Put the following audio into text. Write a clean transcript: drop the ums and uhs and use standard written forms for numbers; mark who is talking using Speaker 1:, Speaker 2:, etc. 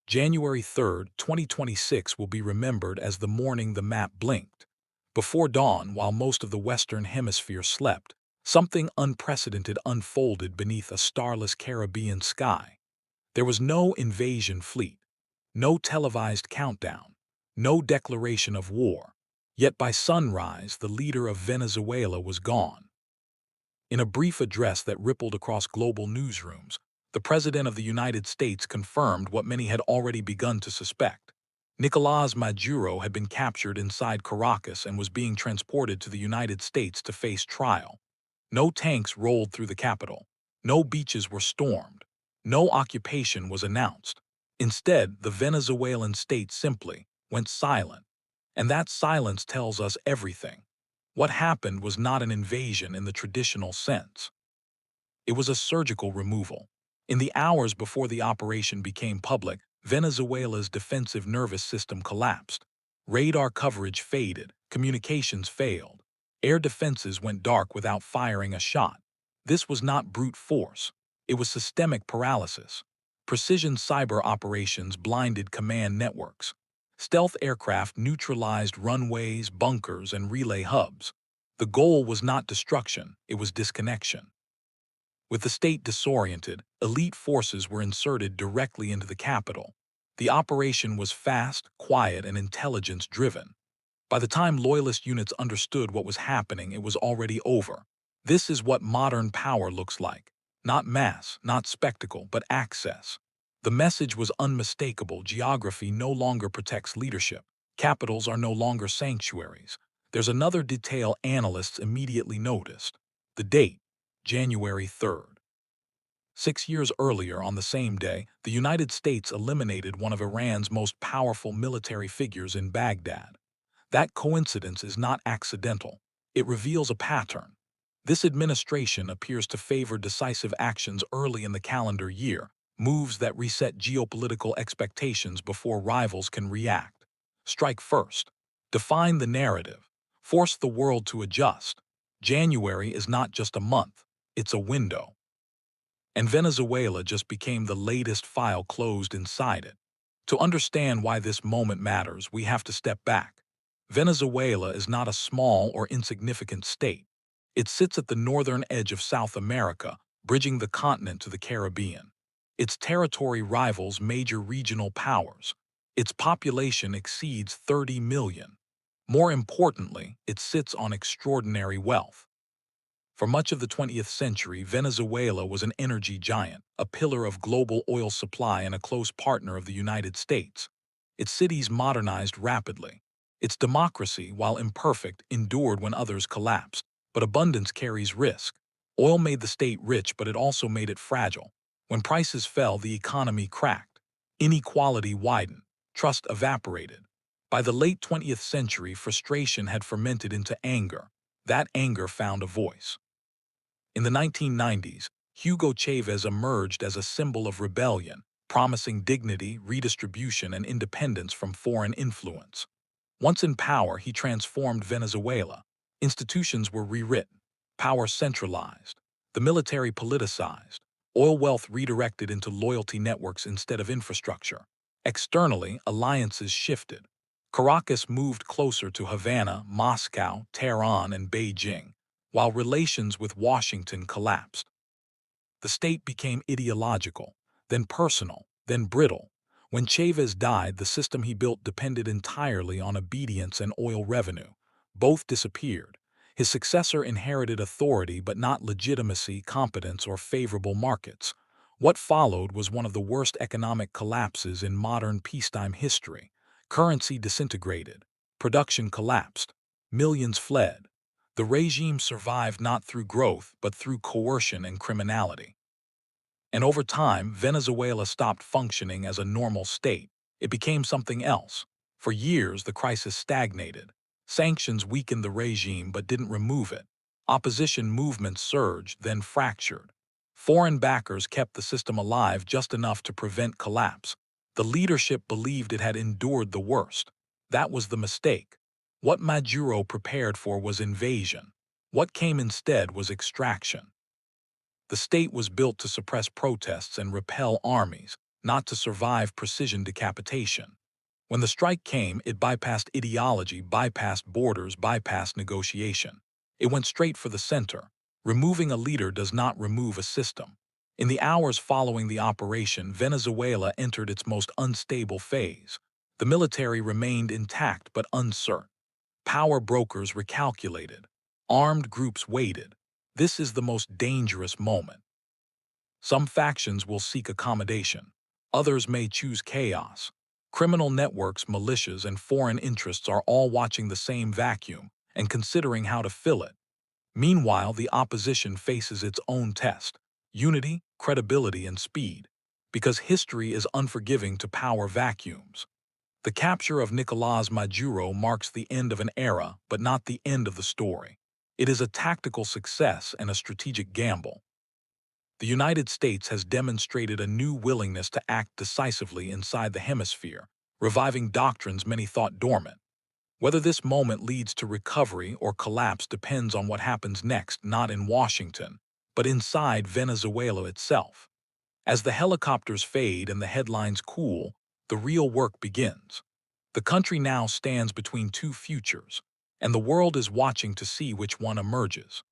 Speaker 1: January 3rd, 2026 will be remembered as the morning the map blinked. Before dawn, while most of the Western Hemisphere slept, something unprecedented unfolded beneath a starless Caribbean sky. There was no invasion fleet, no televised countdown, no declaration of war. Yet by sunrise, the leader of Venezuela was gone. In a brief address that rippled across global newsrooms, the President of the United States confirmed what many had already begun to suspect. Nicolás Maduro had been captured inside Caracas and was being transported to the United States to face trial. No tanks rolled through the capital. No beaches were stormed. No occupation was announced. Instead, the Venezuelan state simply went silent. And that silence tells us everything. What happened was not an invasion in the traditional sense. It was a surgical removal. In the hours before the operation became public, Venezuela's defensive nervous system collapsed. Radar coverage faded, communications failed. Air defenses went dark without firing a shot. This was not brute force. It was systemic paralysis. Precision cyber operations blinded command networks. Stealth aircraft neutralized runways, bunkers, and relay hubs. The goal was not destruction, it was disconnection. With the state disoriented, elite forces were inserted directly into the capital. The operation was fast, quiet, and intelligence-driven. By the time loyalist units understood what was happening, it was already over. This is what modern power looks like. Not mass, not spectacle, but access. The message was unmistakable. Geography no longer protects leadership. Capitals are no longer sanctuaries. There's another detail analysts immediately noticed. The date, January 3rd. 6 years earlier, on the same day, the United States eliminated one of Iran's most powerful military figures in Baghdad. That coincidence is not accidental. It reveals a pattern. This administration appears to favor decisive actions early in the calendar year, moves that reset geopolitical expectations before rivals can react. Strike first. Define the narrative. Force the world to adjust. January is not just a month, it's a window. And Venezuela just became the latest file closed inside it. To understand why this moment matters, we have to step back. Venezuela is not a small or insignificant state. It sits at the northern edge of South America, bridging the continent to the Caribbean. Its territory rivals major regional powers. Its population exceeds 30 million. More importantly, it sits on extraordinary wealth. For much of the 20th century, Venezuela was an energy giant, a pillar of global oil supply and a close partner of the United States. Its cities modernized rapidly. Its democracy, while imperfect, endured when others collapsed. But abundance carries risk. Oil made the state rich, but it also made it fragile. When prices fell, the economy cracked. Inequality widened. Trust evaporated. By the late 20th century, frustration had fermented into anger. That anger found a voice. In the 1990s, Hugo Chavez emerged as a symbol of rebellion, promising dignity, redistribution, and independence from foreign influence. Once in power, he transformed Venezuela. Institutions were rewritten, power centralized, the military politicized, oil wealth redirected into loyalty networks instead of infrastructure. Externally, alliances shifted. Caracas moved closer to Havana, Moscow, Tehran, and Beijing, while relations with Washington collapsed. The state became ideological, then personal, then brittle. When Chavez died, the system he built depended entirely on obedience and oil revenue. Both disappeared. His successor inherited authority but not legitimacy, competence, or favorable markets. What followed was one of the worst economic collapses in modern peacetime history. Currency disintegrated. Production collapsed. Millions fled. The regime survived not through growth, but through coercion and criminality. And over time, Venezuela stopped functioning as a normal state. It became something else. For years, the crisis stagnated. Sanctions weakened the regime but didn't remove it. Opposition movements surged, then fractured. Foreign backers kept the system alive just enough to prevent collapse. The leadership believed it had endured the worst. That was the mistake. What Maduro prepared for was invasion. What came instead was extraction. The state was built to suppress protests and repel armies, not to survive precision decapitation. When the strike came, it bypassed ideology, bypassed borders, bypassed negotiation. It went straight for the center. Removing a leader does not remove a system. In the hours following the operation, Venezuela entered its most unstable phase. The military remained intact but uncertain. Power brokers recalculated. Armed groups waited. This is the most dangerous moment. Some factions will seek accommodation. Others may choose chaos. Criminal networks, militias, and foreign interests are all watching the same vacuum and considering how to fill it. Meanwhile, the opposition faces its own test: unity, credibility, and speed. Because history is unforgiving to power vacuums. The capture of Nicolás Maduro marks the end of an era, but not the end of the story. It is a tactical success and a strategic gamble. The United States has demonstrated a new willingness to act decisively inside the hemisphere, reviving doctrines many thought dormant. Whether this moment leads to recovery or collapse depends on what happens next, not in Washington, but inside Venezuela itself. As the helicopters fade and the headlines cool, the real work begins. The country now stands between two futures, and the world is watching to see which one emerges.